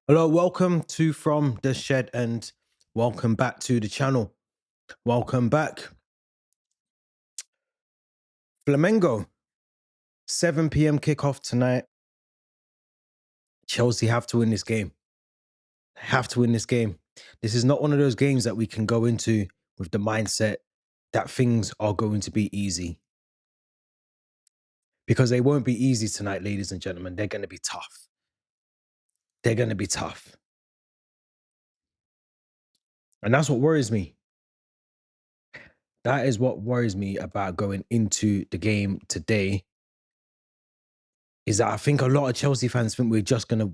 Hello, welcome to From the Shed and welcome back to the channel. Welcome back. Flamengo, 7 p.m. kickoff tonight. Chelsea have to win this game. Have to win this game. This is not one of those games that we can go into with the mindset that things are going to be easy. Because they won't be easy tonight, ladies and gentlemen. They're going to be tough. They're going to be tough. And that's what worries me. That is what worries me about going into the game today. Is that I think a lot of Chelsea fans think we're just gonna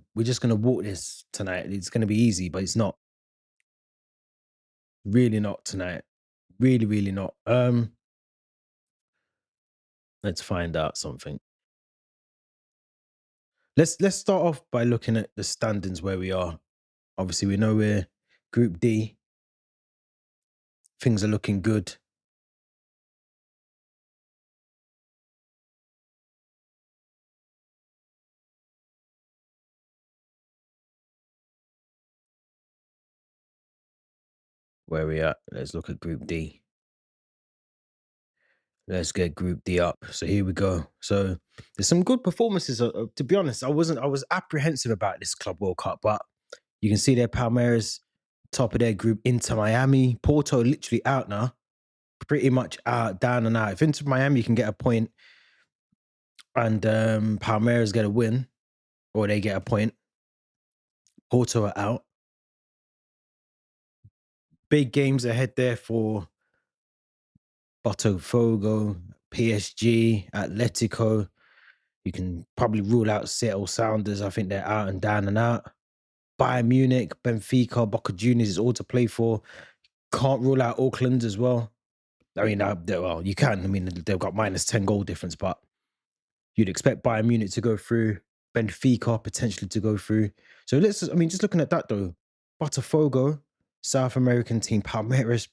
walk this tonight. It's gonna be easy, but it's not. Really not tonight. Really, really not. Let's find out something. Let's start off by looking at the standings where we are. Obviously, we know we're Group D. Things are looking good. Where we at? Let's look at Group D. Let's get Group D up. So here we go. So there's some good performances. To be honest, I was apprehensive about this Club World Cup, but you can see their Palmeiras top of their group. Inter Miami, Porto literally out now, pretty much out, down and out. If Inter Miami can get a point and Palmeiras get a win, or they get a point, Porto are out. Big games ahead there for Botafogo, PSG, Atletico. You can probably rule out Seattle Sounders. I think they're out and down and out. Bayern Munich, Benfica, Boca Juniors is all to play for. Can't rule out Auckland as well. I mean, well, you can. I mean, they've got minus 10 goal difference, but you'd expect Bayern Munich to go through, Benfica potentially to go through. So just looking at that though, Botafogo, South American team, Palmeiras,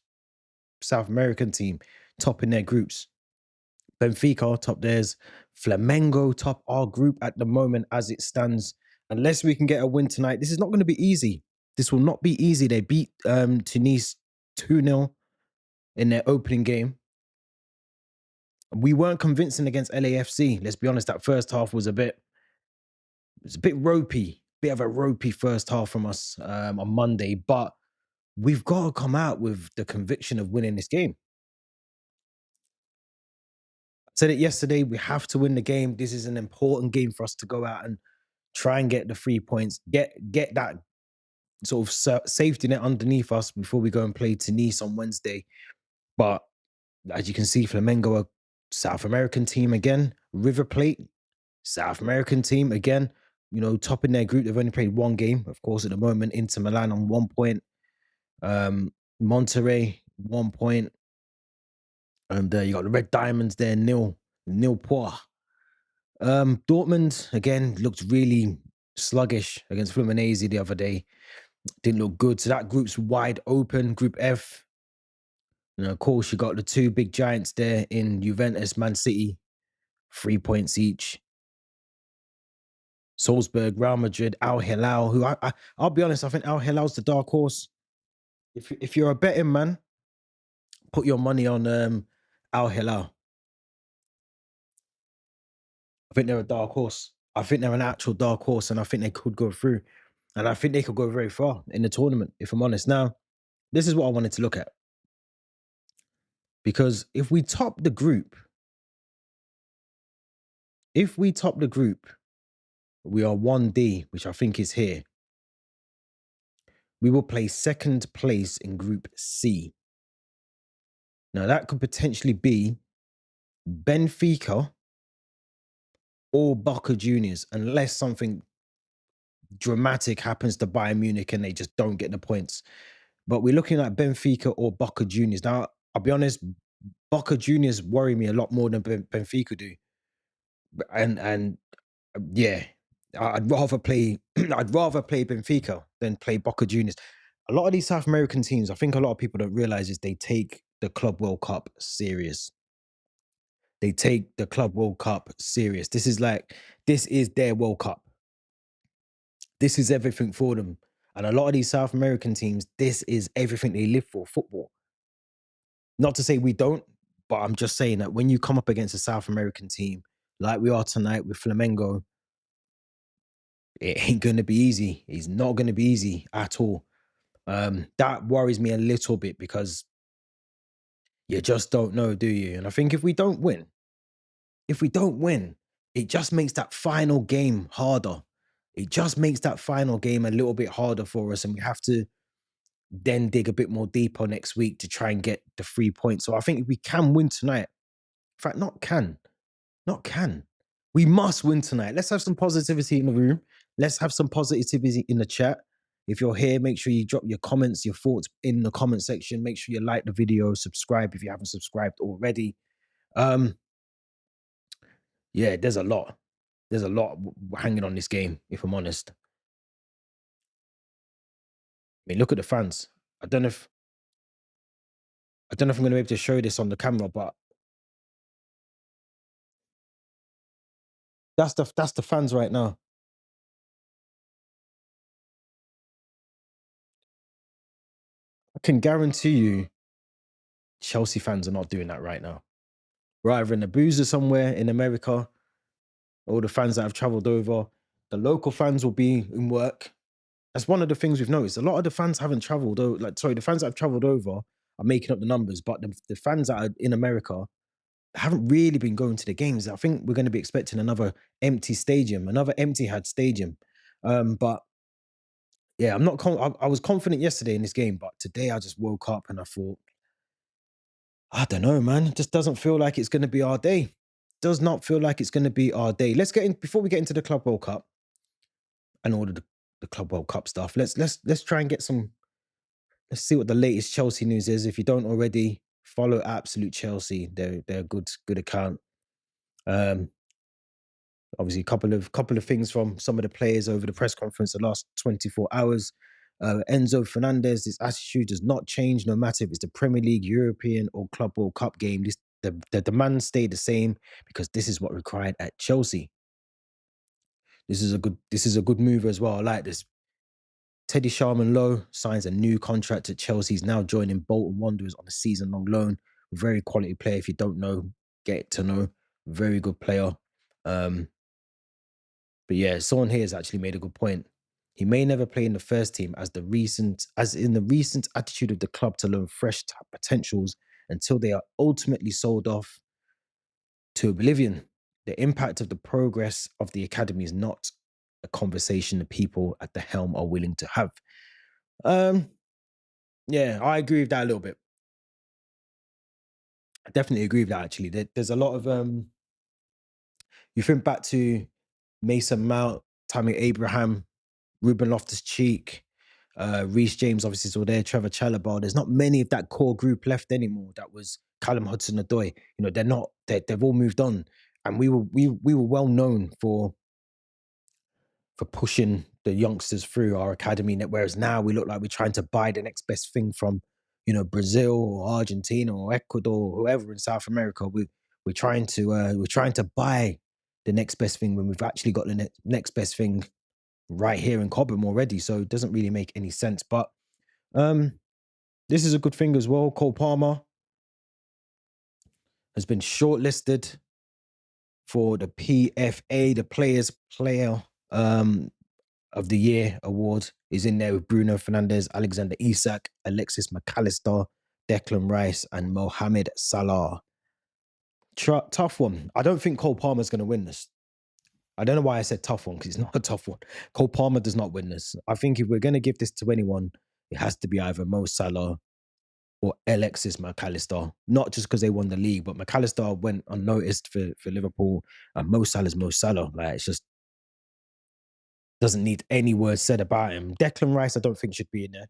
South American team, top in their groups. Benfica top theirs, Flamengo top our group at the moment as it stands. Unless we can get a win tonight, this is not going to be easy. This will not be easy. They beat Tunis 2-0 in their opening game. We weren't convincing against LAFC. Let's be honest, that first half was it was a bit ropey, bit of a ropey first half from us on Monday, but we've got to come out with the conviction of winning this game. I said it yesterday, we have to win the game. This is an important game for us to go out and try and get the 3 points, get that sort of safety net underneath us before we go and play Tunis on Wednesday. But as you can see, Flamengo are South American team again. River Plate, South American team again. You know, top in their group. They've only played one game, of course, at the moment. Inter Milan on 1 point. Monterrey, 1 point. And you got the Red Diamonds there, nil point. Dortmund, again, looked really sluggish against Fluminense the other day. Didn't look good. So that group's wide open. Group F. And of course, you got the two big giants there in Juventus, Man City, 3 points each. Salzburg, Real Madrid, Al Hilal, who I'll be honest, I think Al Hilal's the dark horse. If you're a betting man, put your money on Al Hilal. I think they're a dark horse. I think they're an actual dark horse, and I think they could go through. And I think they could go very far in the tournament, if I'm honest. Now, this is what I wanted to look at. Because if we top the group, we are 1D, which I think is here. We will play second place in Group C. Now, that could potentially be Benfica or Boca Juniors, unless something dramatic happens to Bayern Munich and they just don't get the points. But we're looking at Benfica or Boca Juniors. Now, I'll be honest, Boca Juniors worry me a lot more than Benfica do. And yeah, I'd rather play Benfica than play Boca Juniors. A lot of these South American teams, I think a lot of people don't realize is they take the Club World Cup serious. They take the Club World Cup serious. This is their World Cup. This is everything for them. And a lot of these South American teams, this is everything they live for, football. Not to say we don't, but I'm just saying that when you come up against a South American team like we are tonight with Flamengo, it ain't going to be easy. It's not going to be easy at all. That worries me a little bit because you just don't know, do you? And I think if we don't win, it just makes that final game harder. It just makes that final game a little bit harder for us, and we have to then dig a bit more deeper next week to try and get the 3 points. So I think if we can win tonight, in fact, not can. We must win tonight. Let's have some positivity in the room. Let's have some positivity in the chat. If you're here, make sure you drop your comments, your thoughts in the comment section. Make sure you like the video, subscribe if you haven't subscribed already. Yeah, there's a lot. There's a lot hanging on this game, if I'm honest. I mean, look at the fans. I don't know if I'm going to be able to show this on the camera, but that's the fans right now. I can guarantee you, Chelsea fans are not doing that right now. We're either in a boozer somewhere in America, all the fans that have traveled over. The local fans will be in work. That's one of the things we've noticed. A lot of the fans haven't traveled. The fans that have traveled over are making up the numbers, but the fans that are in America haven't really been going to the games. I think we're going to be expecting another empty stadium, another empty had stadium. But yeah, I'm not. I was confident yesterday in this game, but today I just woke up and I thought, I don't know, man. It just doesn't feel like it's going to be our day. Does not feel like it's going to be our day. Let's get in before we get into the Club World Cup and all of the Club World Cup stuff. Let's try and get some. Let's see what the latest Chelsea news is. If you don't already follow Absolute Chelsea, they're a good account. Um, Obviously, a couple of things from some of the players over the press conference the last 24 hours. Enzo Fernandez, his attitude does not change no matter if it's the Premier League, European, or Club World Cup game. The demands stay the same because this is what required at Chelsea. This is a good move as well. I like this. Teddy Sharman Lowe signs a new contract at Chelsea. He's now joining Bolton Wanderers on a season-long loan. Very quality player. If you don't know, get to know. Very good player. But yeah, someone here has actually made a good point. He may never play in the first team as in the recent attitude of the club to learn fresh potentials until they are ultimately sold off to oblivion. The impact of the progress of the academy is not a conversation the people at the helm are willing to have. Um, yeah, I agree with that a little bit. I definitely agree with that actually. There's a lot of you think back to Mason Mount, Tammy Abraham, Ruben Loftus-Cheek, Reece James, obviously still there, Trevor Chalobah. There's not many of that core group left anymore. That was Callum Hudson-Odoi. You know, they're not. They've all moved on, and we were well known for pushing the youngsters through our academy. Whereas now we look like we're trying to buy the next best thing from, Brazil or Argentina or Ecuador or whoever in South America. We're trying to buy the next best thing when we've actually got the next best thing right here in Cobham already. So it doesn't really make any sense. But um, this is a good thing as well. Cole Palmer has been shortlisted for the PFA, the Players Player of the Year award. Is in there with Bruno Fernandes, Alexander Isak, Alexis McAllister, Declan Rice, and Mohamed Salah. Tough one. I don't think Cole Palmer's going to win this. I don't know why I said tough one, because it's not a tough one. Cole Palmer does not win this. I think if we're going to give this to anyone, it has to be either Mo Salah or Alexis McAllister. Not just because they won the league, but McAllister went unnoticed for Liverpool, and Mo Salah's Mo Salah. Like, it's just doesn't need any words said about him. Declan Rice, I don't think should be in there.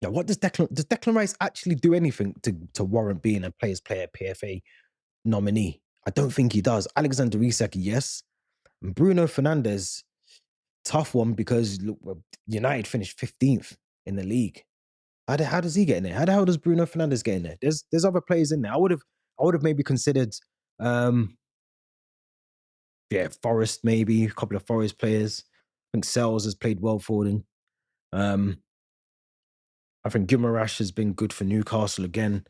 Yeah, what does Declan Rice actually do anything to warrant being a Players Player PFA nominee? I don't think he does. Alexander Isak, yes. And Bruno Fernandes, tough one because look, United finished 15th in the league. How does he get in there? How the hell does Bruno Fernandes get in there? There's other players in there. I would have maybe considered Forest maybe, a couple of Forest players. think Sales has played well for them. Um, I think Guimaraes has been good for Newcastle again.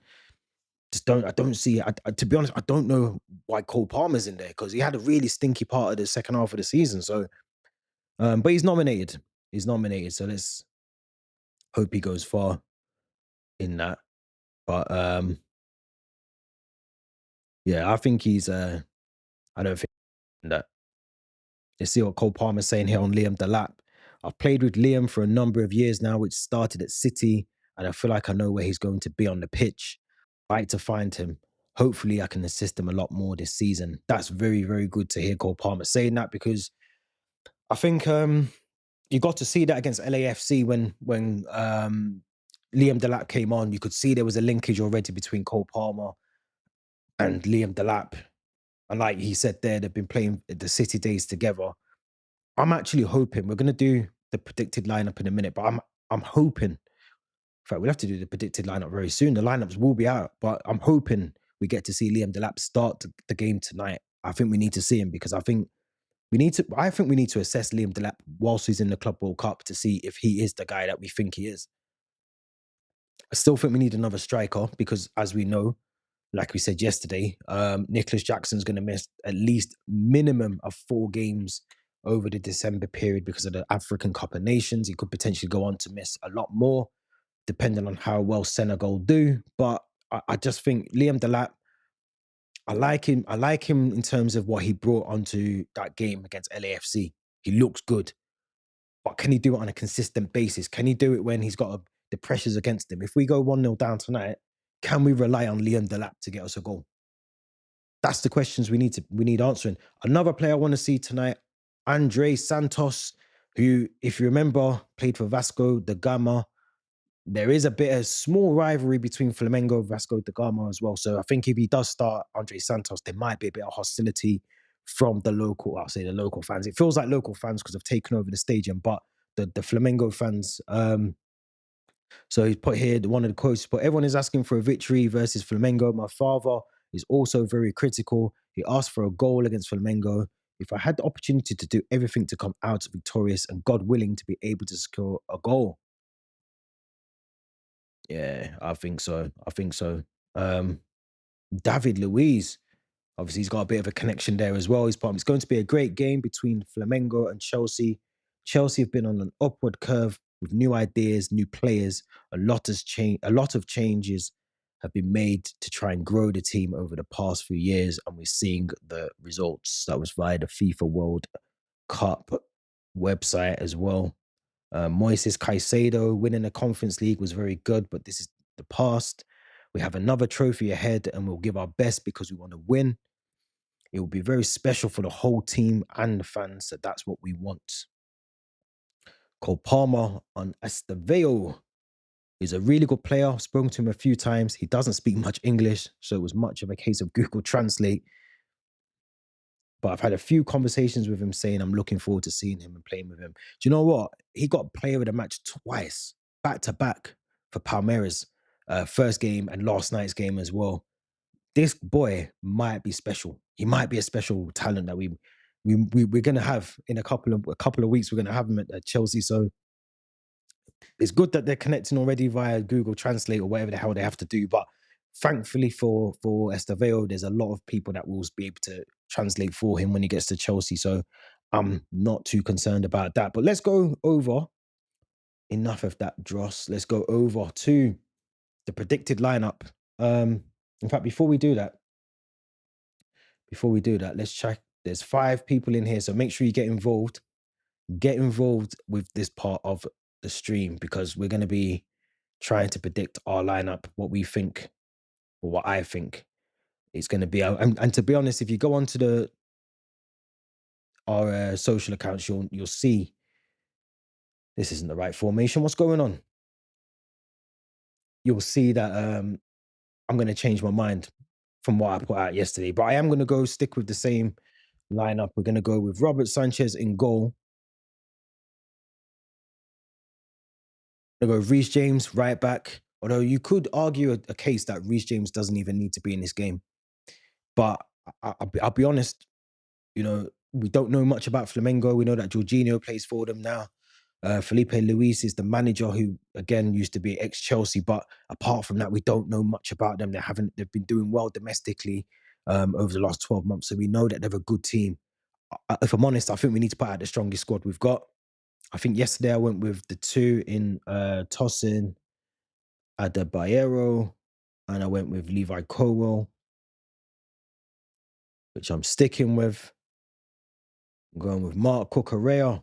I don't see. To be honest, I don't know why Cole Palmer's in there because he had a really stinky part of the second half of the season. So, but he's nominated. He's nominated. So let's hope he goes far in that. But yeah, I think he's. I don't think that. Let's see what Cole Palmer's saying here on Liam Delap. I've played with Liam for a number of years now, which started at City, and I feel like I know where he's going to be on the pitch. I like to find him. Hopefully, I can assist him a lot more this season. That's very, very good to hear Cole Palmer saying that because I think you got to see that against LAFC when Liam Delap came on. You could see there was a linkage already between Cole Palmer and Liam Delap. And like he said there, they've been playing the City days together. I'm actually hoping we're gonna do the predicted lineup in a minute, but I'm hoping. In fact, we'll have to do the predicted lineup very soon. The lineups will be out, but I'm hoping we get to see Liam Delap start the game tonight. I think we need to see him because I think we need to. I think we need to assess Liam Delap whilst he's in the Club World Cup to see if he is the guy that we think he is. I still think we need another striker because, as we know, like we said yesterday, Nicholas Jackson's going to miss at least minimum of 4 games over the December period because of the African Cup of Nations. He could potentially go on to miss a lot more, depending on how well Senegal do. But I just think Liam Delap, I like him. I like him in terms of what he brought onto that game against LAFC. He looks good, but can he do it on a consistent basis? Can he do it when he's got the pressures against him? If we go 1-0 down tonight, can we rely on Liam Delap to get us a goal? That's the questions we need answering. Another player I want to see tonight, Andre Santos, who, if you remember, played for Vasco da Gama. There is a bit of small rivalry between Flamengo and Vasco da Gama as well. So I think if he does start Andre Santos, there might be a bit of hostility from the local, I'll say the local fans. It feels like local fans because they've taken over the stadium, but the Flamengo fans, so he's put here one of the quotes, but everyone is asking for a victory versus Flamengo. My father is also very critical. He asked for a goal against Flamengo. If I had the opportunity to do everything to come out victorious and God willing to be able to score a goal. Yeah, I think so. I think so. Um, David Luiz, obviously, he's got a bit of a connection there as well. It's going to be a great game between Flamengo and Chelsea. Chelsea have been on an upward curve with new ideas, new players. A lot has changed. A lot of changes have been made to try and grow the team over the past few years, and we're seeing the results. That was via the FIFA World Cup website as well. Moises Caicedo winning the Conference League was very good, but this is the past. We have another trophy ahead, and we'll give our best because we want to win. It will be very special for the whole team and the fans. So that's what we want. Cole Palmer on Estevao is a really good player. I've spoken to him a few times. He doesn't speak much English, so it was much of a case of Google Translate. But I've had a few conversations with him saying I'm looking forward to seeing him and playing with him. Do you know what? He got player of the match twice, back to back for Palmeiras. First game and last night's game as well. This boy might be special. He might be a special talent that we're gonna have in a couple of weeks. We're gonna have him at Chelsea. So it's good that they're connecting already via Google Translate or whatever the hell they have to do. But thankfully for Estevao, there's a lot of people that will be able to translate for him when he gets to Chelsea. So I'm not too concerned about that. But let's go over enough of that dross. Let's go over to the predicted lineup. In fact, before we do that, let's check. There's 5 people in here, so make sure you get involved. Get involved with this part of the stream because we're going to be trying to predict our lineup, what we think, or what I think it's going to be. And to be honest, if you go onto our social accounts, you'll see this isn't the right formation. What's going on? You'll see that I'm going to change my mind from what I put out yesterday, but I am going to go stick with the same lineup. We're going to go with Robert Sanchez in goal. Go Reece James right back. Although you could argue a case that Reece James doesn't even need to be in this game, but I'll be honest. You know, We don't know much about Flamengo. We know that Jorginho plays for them now. Felipe Luis is the manager who, again, used to be ex Chelsea. But apart from that, we don't know much about them. They've been doing well domestically over the last 12 months. So we know that they're a good team. If I'm honest, I think we need to put out the strongest squad we've got. I think yesterday I went with the two in Tosin Adebayo, and I went with Levi Colwell, which I'm sticking with. I'm going with Mark Cucurella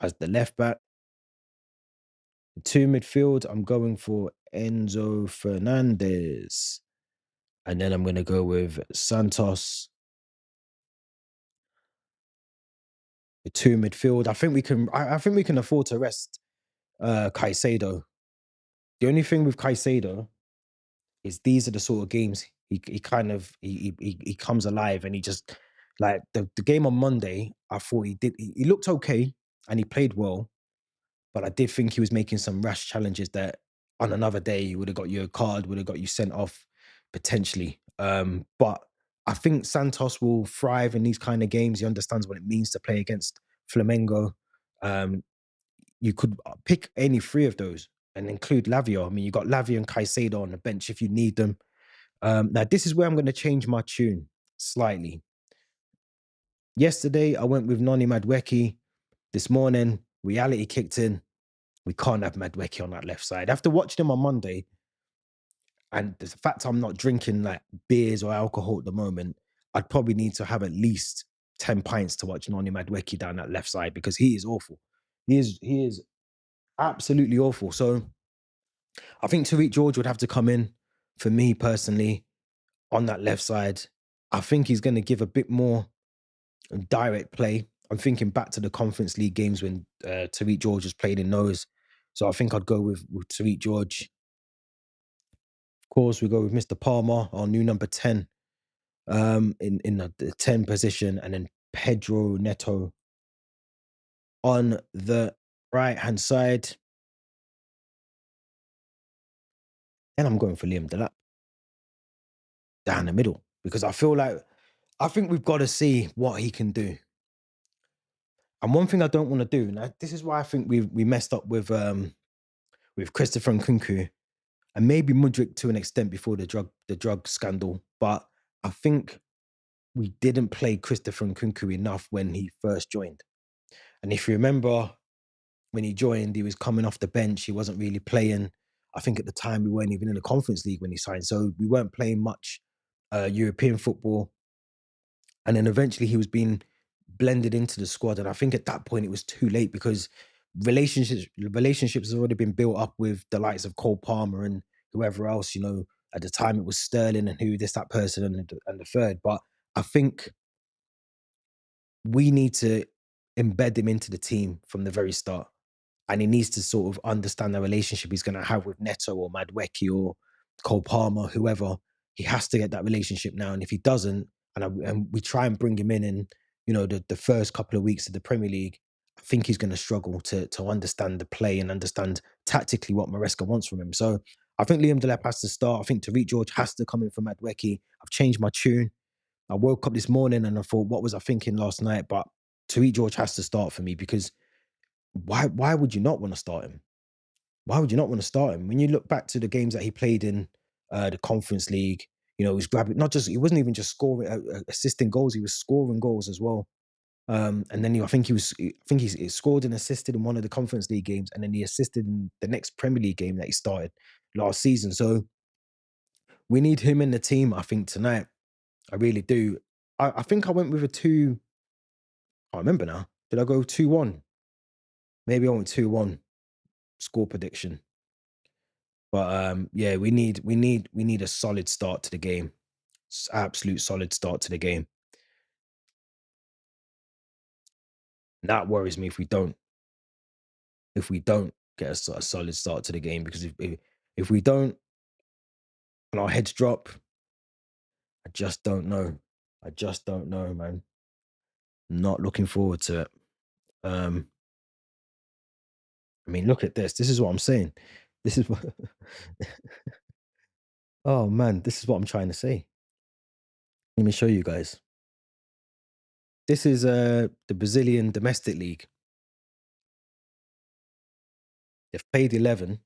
as the left back. The two midfield, I'm going for Enzo Fernandez. And then I'm going to go with Santos. The two midfield. I think we can afford to rest Caicedo. The only thing with Caicedo is these are the sort of games he kind of he comes alive, and he just like the game on Monday, I thought he looked okay and he played well, but I did think he was making some rash challenges that on another day he would have got you a card, would have got you sent off potentially. But I think Santos will thrive in these kind of games. He understands what it means to play against Flamengo. Um, you could pick any three of those and include Lavia. I mean, you got Lavia and Caicedo on the bench if you need them. Now, this is where I'm going to change my tune slightly. Yesterday, I went with Noni Madweki. This morning, reality kicked in. We can't have Madweki on that left side. After watching him on Monday, and the fact I'm not drinking like beers or alcohol at the moment, I'd probably need to have at least 10 pints to watch Noni Madweki down that left side because he is awful. He is absolutely awful. So I think Tariq George would have to come in for me personally on that left side. I think he's going to give a bit more direct play. I'm thinking back to the Conference League games when Tariq George was playing in those. So I think I'd go with Tariq George. Of course, we go with Mr. Palmer, our new number 10, in the 10 position, and then Pedro Neto on the right hand side. Then I'm going for Liam Delap down the middle because I think we've got to see what he can do. And one thing I don't want to do, and this is why I think we messed up with Christopher Nkunku and maybe Mudrik to an extent before the drug scandal. But I think we didn't play Christopher Nkunku enough when he first joined. And if you remember when he joined, he was coming off the bench. He wasn't really playing. I think at the time we weren't even in the Conference League when he signed, so we weren't playing much European football. And then eventually he was being blended into the squad. And I think at that point it was too late because relationships has already been built up with the likes of Cole Palmer and whoever else. At the time it was Sterling and who this, that person, and the third. But I think we need to embed him into the team from the very start. And he needs to sort of understand the relationship he's going to have with Neto or Madweki or Cole Palmer, whoever. He has to get that relationship now. And if he doesn't, and we try and bring him in, the first couple of weeks of the Premier League, I think he's going to struggle to understand the play and understand tactically what Maresca wants from him. So I think Liam Delap has to start. I think Tariq George has to come in for Madweki. I've changed my tune. I woke up this morning and I thought, what was I thinking last night? But Tariq George has to start for me because why would you not want to start him? Why would you not want to start him? When you look back to the games that he played in the Conference League, he was grabbing not just he wasn't even just scoring, assisting goals. He was scoring goals as well. And then I think he scored and assisted in one of the Conference League games, and then he assisted in the next Premier League game that he started last season. So we need him in the team. I think tonight, I really do. I think I went with a two. I remember now. Did I go 2-1? Maybe I went 2-1 score prediction. But yeah, we need a solid start to the game. Absolute solid start to the game. That worries me if we don't get a solid start to the game because if we don't and our heads drop, I just don't know. I just don't know, man. Not looking forward to it. Um, I mean, look at this. This is what I'm saying. This is what. Oh man, this is what I'm trying to say. Let me show you guys. This is the Brazilian domestic league. They've played 11.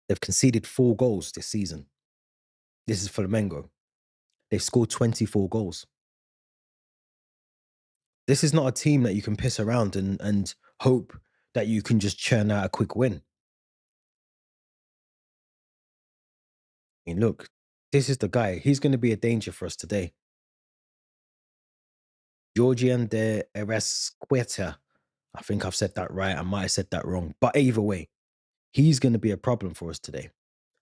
They've conceded 4 goals this season. This is Flamengo. They've scored 24 goals. This is not a team that you can piss around and hope that you can just churn out a quick win. I mean, look, this is the guy. He's going to be a danger for us today. Georgian de Eresqueta. I think I've said that right. I might have said that wrong. But either way, he's going to be a problem for us today.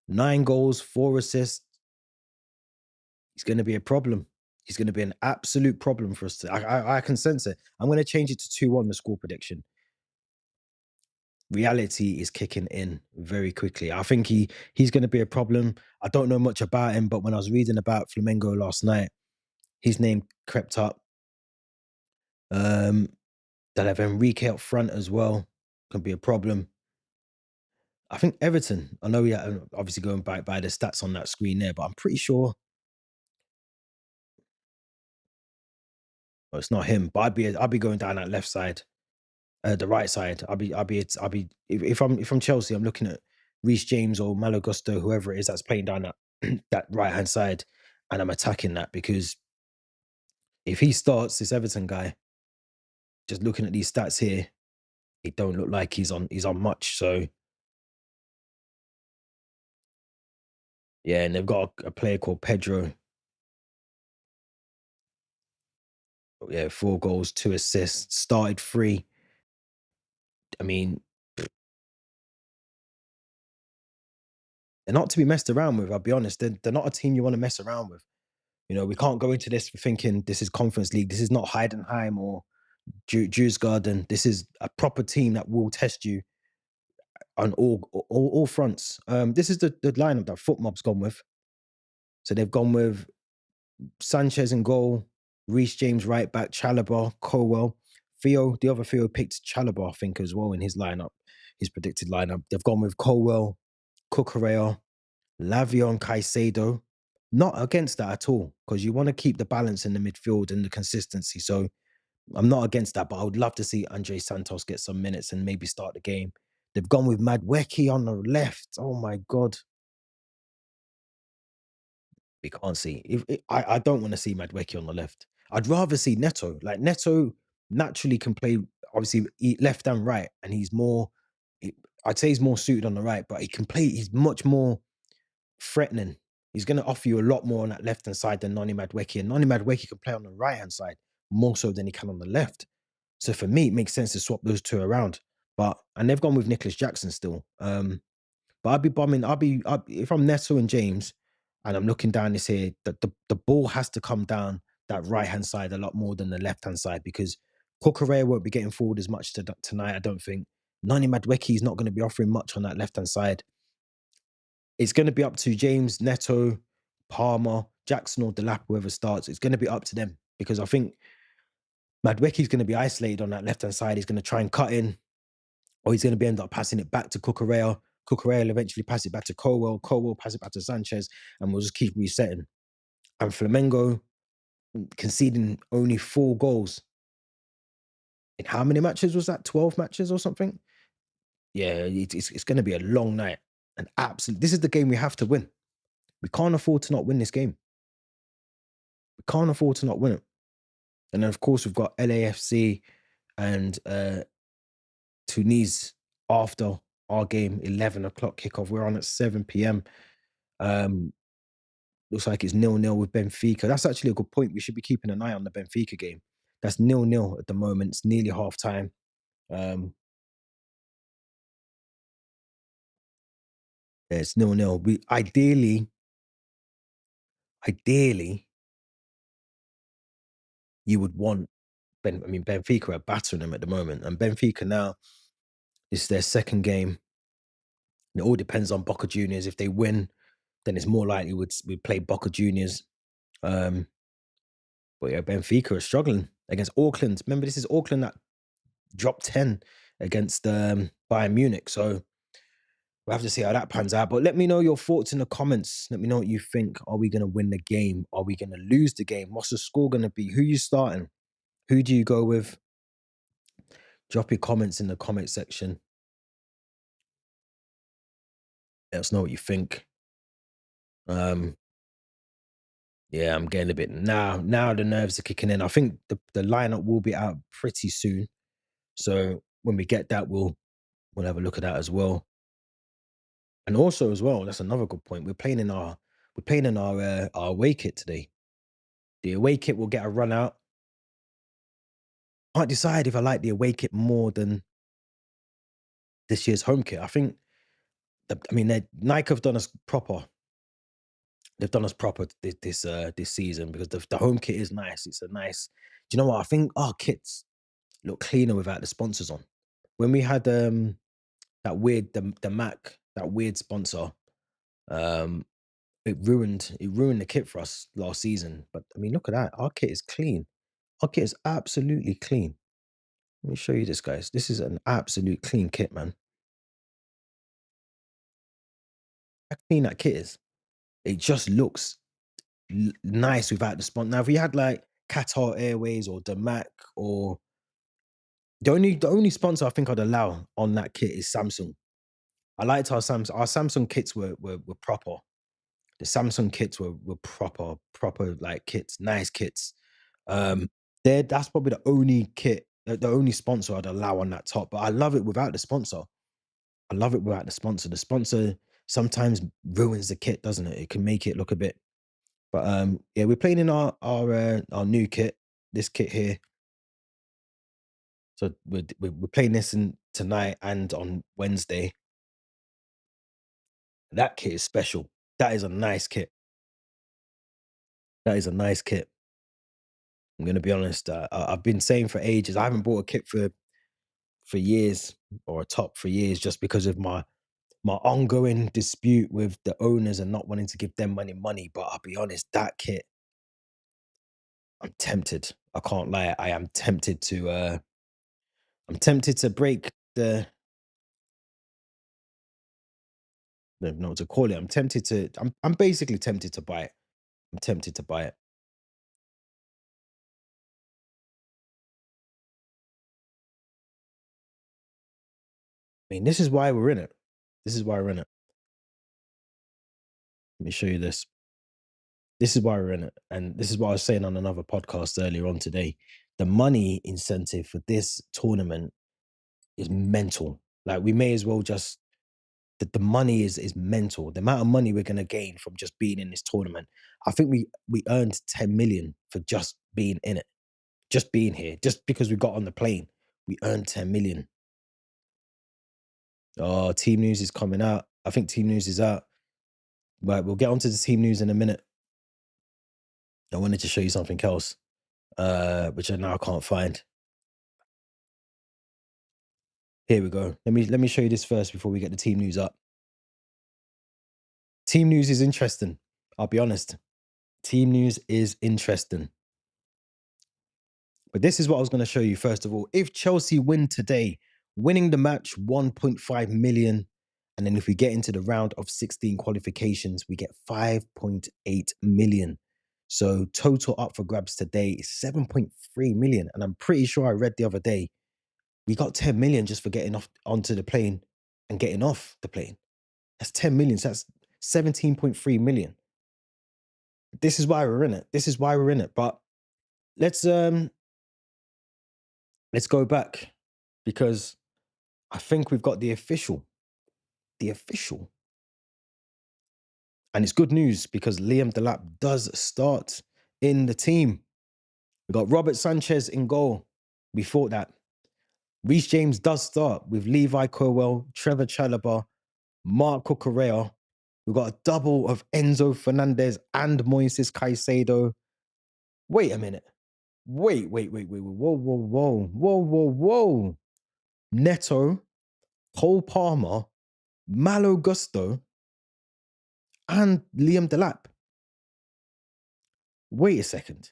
9 goals, 4 assists. He's going to be a problem. He's going to be an absolute problem for us. I can sense it. I'm going to change it to 2-1, the score prediction. Reality is kicking in very quickly. I think he's going to be a problem. I don't know much about him, but when I was reading about Flamengo last night, his name crept up. Um, They'll have Enrique up front as well. Could be a problem. I think Everton. I know we are obviously going back by the stats on that screen there, but I'm pretty sure well, it's not him. But I'd be going down that left side, the right side. I'll be if I'm Chelsea, I'm looking at Reece James or Malo Gusto, whoever it is that's playing down that that right hand side, and I'm attacking that because if he starts this Everton guy, just looking at these stats here, it don't look like he's on much. So yeah, and they've got a player called Pedro. Yeah, 4 goals, 2 assists, started 3. I mean, they're not to be messed around with. I'll be honest. They're not a team you want to mess around with. We can't go into this thinking this is Conference League. This is not Heidenheim or Garden. This is a proper team that will test you on all fronts. This is the lineup that Footmob's gone with. So they've gone with Sanchez in goal, Reece James right back, Chalobah, Colwell, Theo. The other Theo picked Chalobah, I think, as well in his lineup, his predicted lineup. They've gone with Colwell, Cucurella, Lavion, Caicedo. Not against that at all, because you want to keep the balance in the midfield and the consistency. So I'm not against that, but I would love to see Andre Santos get some minutes and maybe start the game. They've gone with Madweki on the left. Oh my god, we can't see. I don't want to see Madweki on the left. I'd rather see Neto. Like Neto naturally can play obviously left and right, and he's more. I'd say he's more suited on the right, but he can play. He's much more threatening. He's going to offer you a lot more on that left hand side than Noni Madweki, and Noni Madweki can play on the right hand side more so than he can on the left. So for me, it makes sense to swap those two around. And they've gone with Nicholas Jackson still. But I'd be bombing. If I'm Neto and James, and I'm looking down this here, the ball has to come down that right hand side a lot more than the left hand side because Cucurella won't be getting forward as much tonight. I don't think. Nani Madweki is not going to be offering much on that left hand side. It's going to be up to James, Neto, Palmer, Jackson, or Delap, whoever starts. It's going to be up to them because I think Madweki's going to be isolated on that left hand side. He's going to try and cut in, or he's going to be end up passing it back to Cucurella. Cucurella will eventually pass it back to Colwell. Colwell pass it back to Sanchez, and we'll just keep resetting. And Flamengo conceding only 4 goals. In how many matches was that? 12 matches or something? Yeah, it's going to be a long night. And absolutely, this is the game we have to win. We can't afford to not win this game. We can't afford to not win it. And then, of course, we've got LAFC and Tunis after our game, 11 o'clock kickoff. We're on at 7 p.m. Looks like it's 0-0 with Benfica. That's actually a good point. We should be keeping an eye on the Benfica game. That's 0-0 at the moment. It's nearly half time. Um, yeah, it's 0-0. We ideally, you would want Benfica are battering them at the moment. And Benfica now, it's their second game. And it all depends on Boca Juniors. If they win, then it's more likely we'd play Boca Juniors. Um, but yeah, Benfica are struggling against Auckland. Remember, this is Auckland that dropped 10 against Bayern Munich. So We'll have to see how that pans out. But let me know your thoughts in the comments. Let me know what you think. Are we going to win the game? Are we going to lose the game? What's the score going to be? Who you starting? Who do you go with? Drop your comments in the comment section. Let us know what you think. Um, yeah, I'm getting a bit now. Now the nerves are kicking in. I think the lineup will be out pretty soon. So when we get that, we'll have a look at that as well. And also as well, that's another good point. We're playing in our away kit today. The away kit will get a run out. Can't decide if I like the away kit more than this year's home kit. I think I mean Nike have done us proper. They've done us proper this season because the home kit is nice. It's a nice. Do you know what? I think our kits look cleaner without the sponsors on. When we had that weird the Mac, that weird sponsor, um it ruined the kit for us last season. But I mean, look at that. Our kit is clean. Our kit is absolutely clean. Let me show you this, guys. This is an absolute clean kit, man. How clean that kit is. It just looks nice without the sponsor. Now, if we had like Qatar Airways or Damac or the only sponsor I think I'd allow on that kit is Samsung. I liked our Samsung kits were proper. The Samsung kits were proper like kits, nice kits. Um, that's probably the only kit, the only sponsor I'd allow on that top. But I love it without the sponsor. I love it without the sponsor. The sponsor sometimes ruins the kit, doesn't it? It can make it look a bit. But yeah, we're playing in our new kit, this kit here. So we're playing this in tonight and on Wednesday. That kit is special. That is a nice kit. That is a nice kit. I'm gonna be honest. I've been saying for ages. I haven't bought a kit for years or a top for years just because of my ongoing dispute with the owners and not wanting to give them money. But I'll be honest, that kit, I'm tempted. I can't lie. I am tempted to. I'm tempted to break the. I don't know what to call it. I'm tempted to. I'm basically tempted to buy it. I'm tempted to buy it. I mean, this is why we're in it. This is why we're in it. Let me show you this. This is why we're in it. And this is what I was saying on another podcast earlier on today. The money incentive for this tournament is mental. Like we may as well just the money is mental. The amount of money we're gonna gain from just being in this tournament. I think we earned 10 million for just being in it, just being here, just because we got on the plane. We earned 10 million. Oh, team news is coming out. I think team news is out. Right, we'll get onto the team news in a minute. I wanted to show you something else, which I now can't find. Here we go. Let me show you this first before we get the team news up. Team news is interesting. I'll be honest. Team news is interesting. But this is what I was going to show you first of all. If Chelsea win today, winning the match 1.5 million. And then if we get into the round of 16 qualifications, we get 5.8 million. So total up for grabs today is 7.3 million. And I'm pretty sure I read the other day, we got 10 million just for getting off onto the plane and getting off the plane. That's 10 million. So that's 17.3 million. This is why we're in it. This is why we're in it. But let's let's go back because I think we've got the official. The official. And it's good news because Liam Delap does start in the team. We got Robert Sanchez in goal. We thought that. Reece James does start with Levi Colwell, Trevor Chalobah, Marco Correa. We've got a double of Enzo Fernandez and Moises Caicedo. Wait a minute. Wait. Whoa. Neto, Cole Palmer, Malo Gusto, and Liam Delap. Wait a second.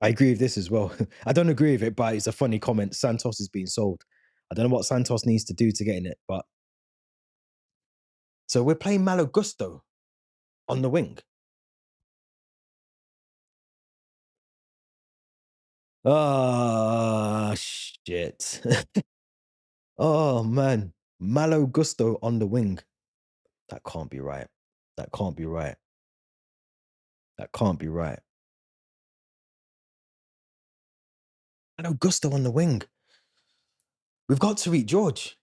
I agree with this as well. I don't agree with it, but it's a funny comment. Santos is being sold. I don't know what Santos needs to do to get in it, but so we're playing Malo Gusto on the wing. Ah, shit. Oh man, Malo Gusto on the wing. That can't be right. That can't be right. That can't be right. Malo Gusto on the wing. We've got to eat George.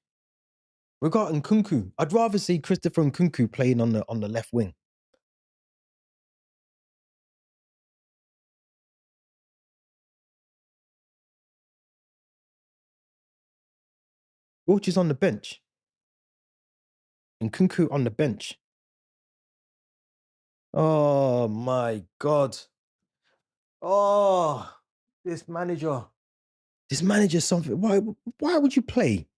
We've got Nkunku. I'd rather see Christopher Nkunku playing on the left wing. George is on the bench. Nkunku on the bench. Oh my god. Oh, this manager. This manager's something. Why would you play?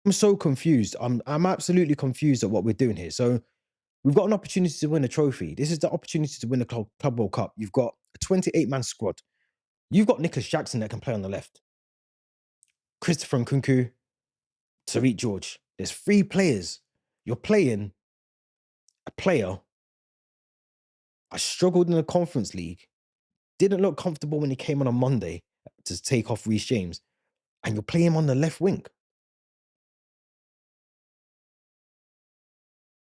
I'm so confused. I'm absolutely confused at what we're doing here. So we've got an opportunity to win a trophy. This is the opportunity to win the Club World Cup. You've got a 28-man squad. You've got Nicholas Jackson that can play on the left. Christopher Nkunku, Tariq George. There's three players. You're playing a player. I struggled in the Conference League. Didn't look comfortable when he came on Monday to take off Reece James. And you're playing him on the left wing.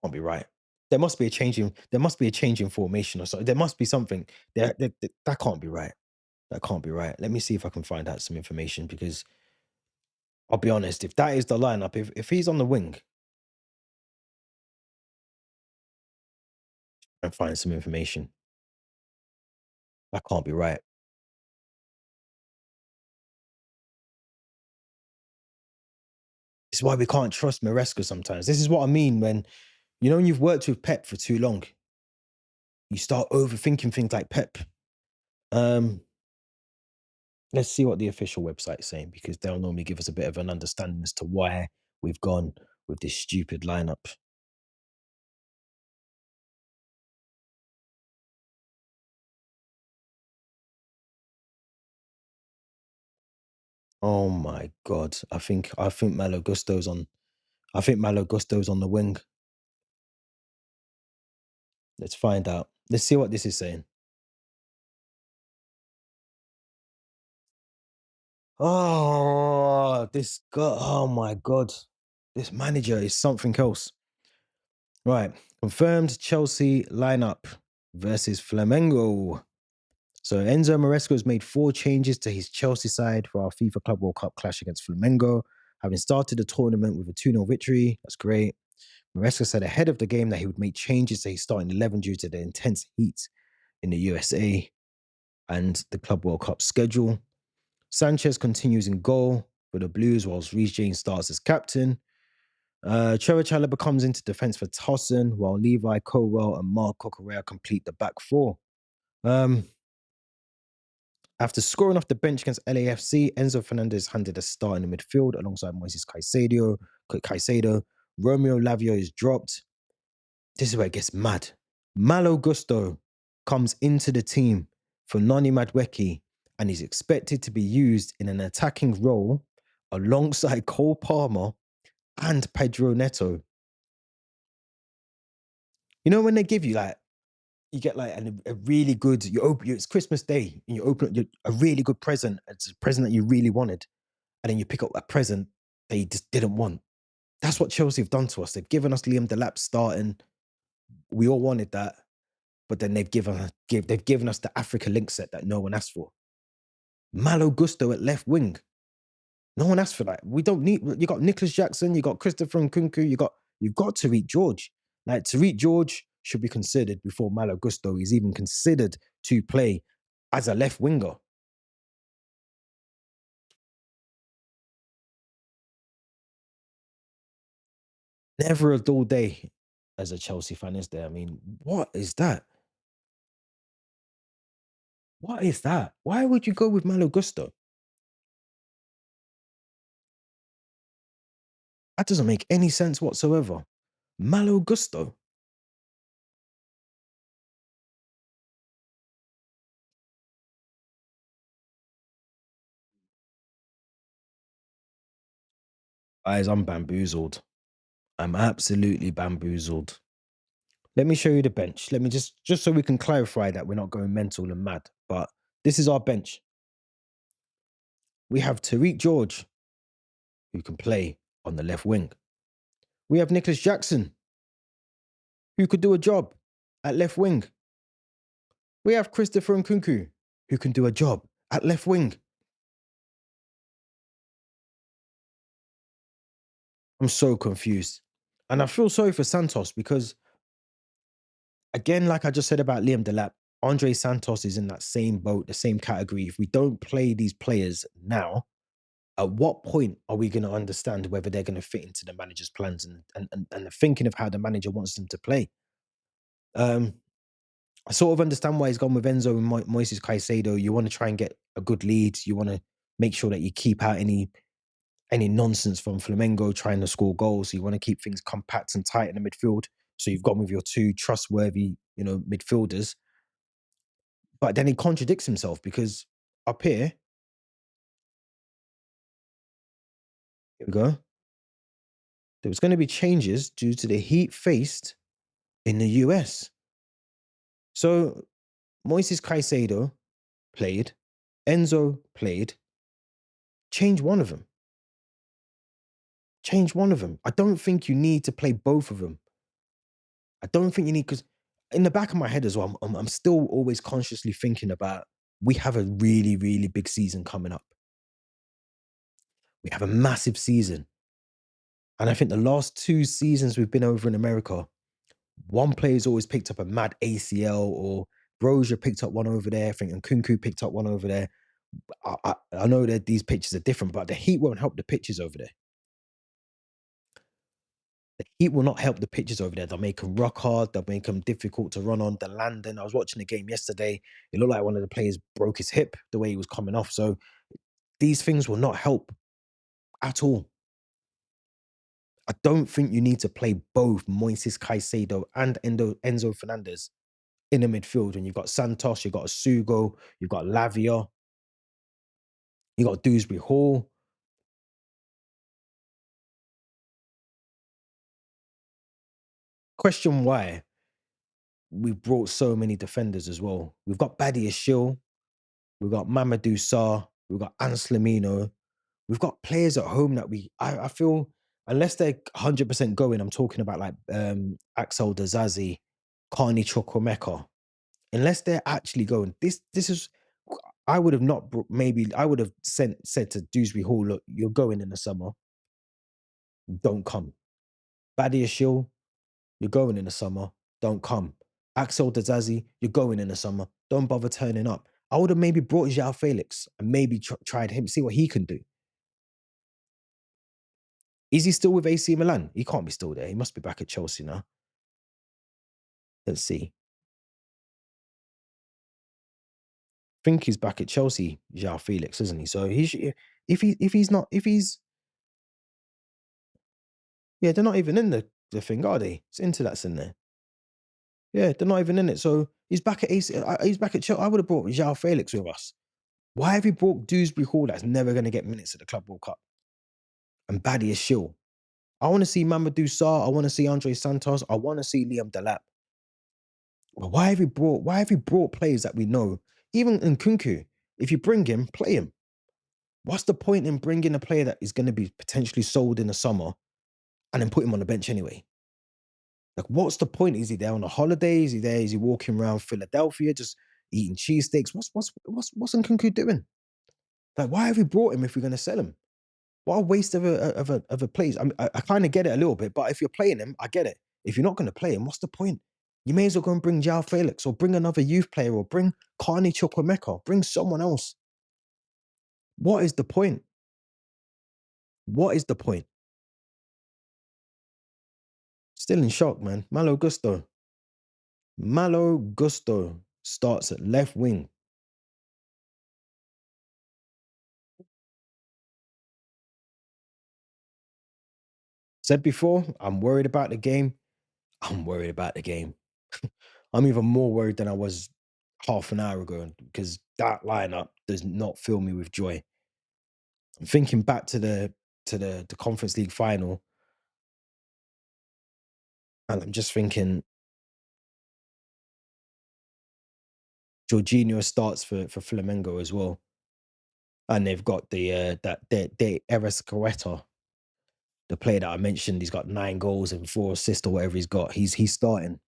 Can't be right. There must be a change in formation or something. There must be something. That can't be right. That can't be right. Let me see if I can find out some information because I'll be honest, if that is the lineup, if he's on the wing and find some information, that can't be right. This is why we can't trust Maresca sometimes. This is what I mean when, when you've worked with Pep for too long, you start overthinking things like Pep. Um, let's see what the official website's saying because they'll normally give us a bit of an understanding as to why we've gone with this stupid lineup. Oh my god. I think Malo Gusto's on I think Malo Gusto's on the wing. Let's find out. Let's see what this is saying. Oh, this guy. Oh my god. This manager is something else. Right. Confirmed Chelsea lineup versus Flamengo. So Enzo Maresco has made 4 changes to his Chelsea side for our FIFA Club World Cup clash against Flamengo, having started the tournament with a 2-0 victory. That's great. Maresca said ahead of the game that he would make changes to his starting 11 due to the intense heat in the USA and the Club World Cup schedule. Sanchez continues in goal for the Blues, whilst Reece James starts as captain. Trevor Chalobah comes into defence for Tosin, while Levi Colwell and Mark Correa complete the back four. Um, After scoring off the bench against LAFC, Enzo Fernandez handed a start in the midfield alongside Moises Caicedo. Romeo Lavio is dropped. This is where it gets mad. Malo Gusto comes into the team for Noni Madweki and is expected to be used in an attacking role alongside Cole Palmer and Pedro Neto. You know when they give you you get a really good, it's Christmas Day and you open a really good present. It's a present that you really wanted. And then you pick up a present that you just didn't want. That's what Chelsea have done to us. They've given us Liam Delap starting. We all wanted that. But then they've given us the Africa link set that no one asked for. Malo Gusto at left wing. No one asked for that. We don't need. You got Nicholas Jackson. You got Christopher Nkunku. You've got Tariq George. Like Tariq George should be considered before Malo Gusto is even considered to play as a left winger. Never a dull day as a Chelsea fan, is there? I mean, what is that? What is that? Why would you go with Malo Gusto? That doesn't make any sense whatsoever. Malo Gusto. Guys, I'm bamboozled. I'm absolutely bamboozled. Let me show you the bench. Let me just so we can clarify that we're not going mental and mad. But this is our bench. We have Tariq George, who can play on the left wing. We have Nicholas Jackson, who could do a job at left wing. We have Christopher Nkunku, who can do a job at left wing. I'm so confused. And I feel sorry for Santos because, again, like I just said about Liam Delap, Andre Santos is in that same boat, the same category. If we don't play these players now, at what point are we going to understand whether they're going to fit into the manager's plans and the thinking of how the manager wants them to play? Um, I sort of understand why he's gone with Enzo and Moises Caicedo. You want to try and get a good lead. You want to make sure that you keep out any nonsense from Flamengo trying to score goals. You want to keep things compact and tight in the midfield. So you've gone with your two trustworthy, midfielders. But then he contradicts himself because up here we go. There was going to be changes due to the heat faced in the US. So Moises Caicedo played, Enzo played. Change one of them. Change one of them. I don't think you need to play both of them. I don't think you need, because in the back of my head as well, I'm still always consciously thinking about we have a really, really big season coming up. We have a massive season. And I think the last two seasons we've been over in America, one player's always picked up a mad ACL, or Brozier picked up one over there. I think and Kunku picked up one over there. I know that these pitches are different, but the heat won't help the pitches over there. The heat will not help the pitches over there. They'll make them rock hard. They'll make them difficult to run on. The landing. I was watching the game yesterday. It looked like one of the players broke his hip the way he was coming off. So these things will not help at all. I don't think you need to play both Moises Caicedo and Enzo Fernandez in the midfield. And you've got Santos, you've got Asugo, you've got Lavia, you've got Dewsbury Hall. Question why we brought so many defenders as well. We've got Badia Shil, we've got Mamadou Sarr, we've got Anslamino. We've got players at home that I feel, unless they're 100% going, I'm talking about like Axel Dazazi, Carney Chukwemeka. Unless they're actually going, this is I would have not maybe I would have said to Dewsbury Hall, look, you're going in the summer. Don't come. Badia Shil, you're going in the summer. Don't come. Axel Dazazi, you're going in the summer. Don't bother turning up. I would have maybe brought João Felix and maybe tried him, see what he can do. Is he still with AC Milan? He can't be still there. He must be back at Chelsea now. Let's see. I think he's back at Chelsea, João Felix, isn't he? So he should, if he's yeah, they're not even in the thing, are they? It's into that's in there. Yeah, they're not even in it. So he's back at AC. He's back at Chelsea. I would have brought João Felix with us. Why have you brought Dewsbury Hall that's never going to get minutes at the Club World Cup? And Badia Shill. I want to see Mamadou Sarr. I want to see Andre Santos. I want to see Liam Delap. But why have you brought players that we know? Even in Kunku, if you bring him, play him. What's the point in bringing a player that is going to be potentially sold in the summer and then put him on the bench anyway? Like, what's the point? Is he there on a holiday? Is he there? Is he walking around Philadelphia just eating cheesesteaks? What's Nkunku doing? Like, why have we brought him if we're going to sell him? What a waste of a place. I kind of get it a little bit, but if you're playing him, I get it. If you're not going to play him, what's the point? You may as well go and bring João Felix or bring another youth player or bring Carney Chukwemeka, bring someone else. What is the point? What is the point? Still in shock, man. Malo Gusto. Malo Gusto starts at left wing. Said before, I'm worried about the game. I'm worried about the game. I'm even more worried than I was half an hour ago because that lineup does not fill me with joy. I'm thinking back to to the Conference League final, and I'm just thinking Jorginho starts for Flamengo as well, and they've got that de Eriscoeta, the player that I mentioned. He's got 9 goals and 4 assists or whatever he's got. He's starting.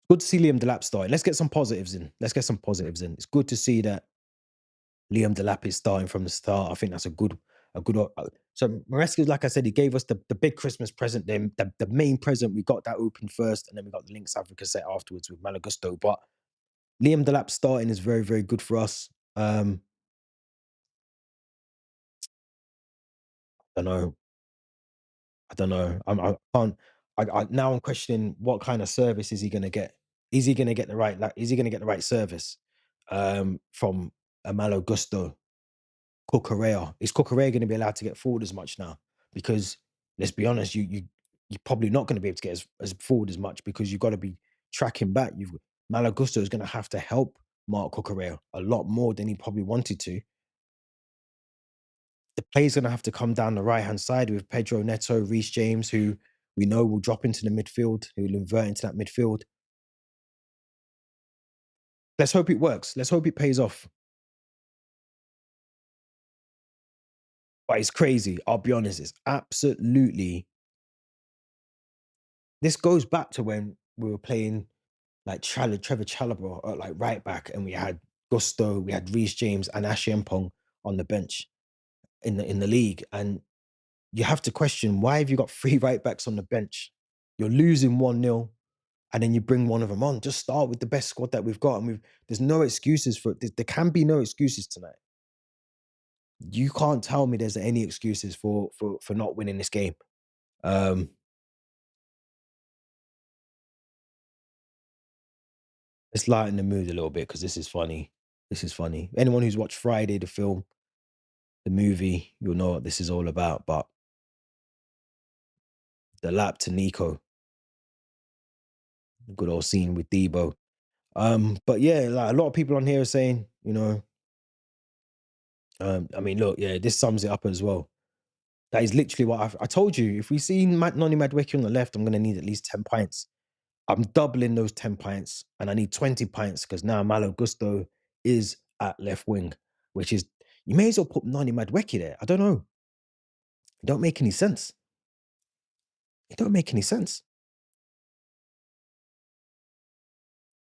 Good to see Liam Delap starting. Let's get some positives in. Let's get some positives in. It's good to see that Liam Delap is starting from the start. I think that's so Maresca, like I said, he gave us the big Christmas present, then the main present. We got that open first, and then we got the Lynx Africa set afterwards with Malagusto. But Liam Delap starting is very, very good for us. I don't know. I don't know. I can't. Now I'm questioning what kind of service is he going to get. Is he going to get the right? Like, is he going to get the right service from Amalo Gusto? Cucurella. Is Cucurella going to be allowed to get forward as much now? Because let's be honest, you're probably not going to be able to get as forward as much because you've got to be tracking back. You've Malagusto is going to have to help Mark Cucurella a lot more than he probably wanted to. The play's going to have to come down the right hand side with Pedro Neto, Reece James, who we know will drop into the midfield, who will invert into that midfield. Let's hope it works. Let's hope it pays off. But it's crazy. I'll be honest. It's absolutely. This goes back to when we were playing like Trevor Chalobah at like right back, and we had Gusto, we had Reece James and Ashiempong on the bench in the league. And you have to question, why have you got 3 right backs on the bench? You're losing 1-0, and then you bring one of them on. Just start with the best squad that we've got. And there's no excuses for it. There can be no excuses tonight. You can't tell me there's any excuses for not winning this game. Um, let's lighten the mood a little bit because this is funny. This is funny. Anyone who's watched Friday, the film, the movie, you'll know what this is all about. But the lap to Nico, good old scene with Debo. But yeah, like a lot of people on here are saying, I mean, look, yeah, this sums it up as well. That is literally what I told you. If we see Noni Madweki on the left, I'm going to need at least 10 pints. I'm doubling those 10 pints, and I need 20 pints because now Malo Gusto is at left wing, which is, you may as well put Noni Madweki there. I don't know. It don't make any sense. It don't make any sense.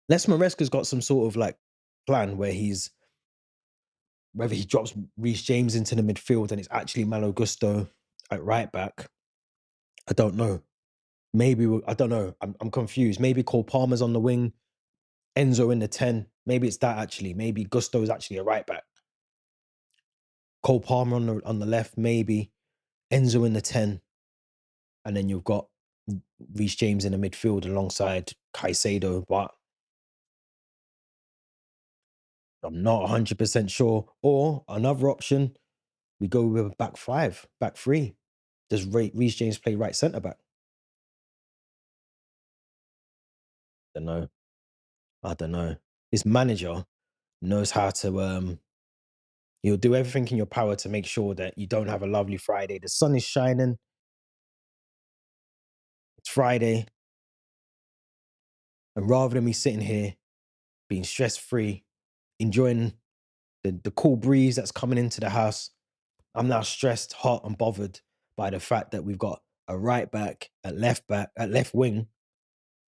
Les Maresca's got some sort of like plan where whether he drops Reece James into the midfield and it's actually Malo Gusto at right back. I don't know. I don't know. I'm confused. Maybe Cole Palmer's on the wing, Enzo in the 10. Maybe it's that actually. Maybe Gusto is actually a right back. Cole Palmer on the left, maybe Enzo in the 10, and then you've got Reece James in the midfield alongside Caicedo. But I'm not 100% sure. Or another option, we go with a back 5, back 3. Does Reece James play right centre back? Don't know. I don't know. This manager knows how to he'll do everything in your power to make sure that you don't have a lovely Friday. The sun is shining. It's Friday. And rather than me sitting here being stress free, enjoying the cool breeze that's coming into the house, I'm now stressed, hot, and bothered by the fact that we've got a right back, at left wing.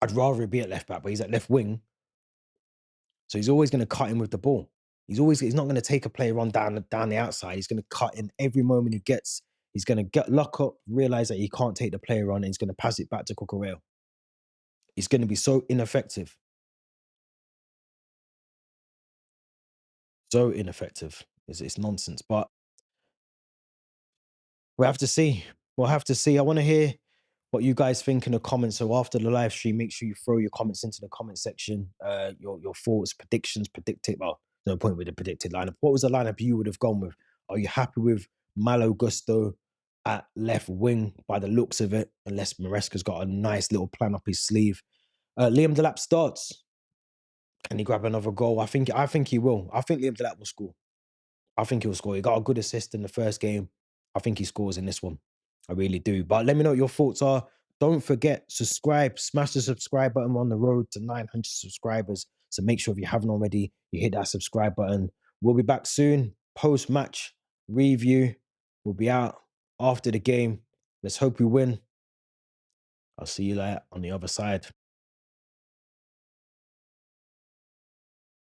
I'd rather it be at left back, but he's at left wing. So he's always going to cut in with the ball. He's not going to take a player on down the outside. He's going to cut in every moment he gets. He's going to get lock up, realize that he can't take the player on, and he's going to pass it back to Cucurella. It's going to be so ineffective. So ineffective. It's nonsense. But we'll have to see. We'll have to see. I want to hear what you guys think in the comments. So after the live stream, make sure you throw your comments into the comment section. Your thoughts, predictions, predicted. Well, no point with the predicted lineup. What was the lineup you would have gone with? Are you happy with Malo Gusto at left wing by the looks of it? Unless Maresca's got a nice little plan up his sleeve. Liam Delap starts. Can he grab another goal? I think he will. I think Liam Delap will score. I think he'll score. He got a good assist in the first game. I think he scores in this one. I really do. But let me know what your thoughts are. Don't forget, subscribe, smash the subscribe button. We're on the road to 900 subscribers. So make sure if you haven't already, you hit that subscribe button. We'll be back soon. Post match review. We'll be out after the game. Let's hope we win. I'll see you later on the other side.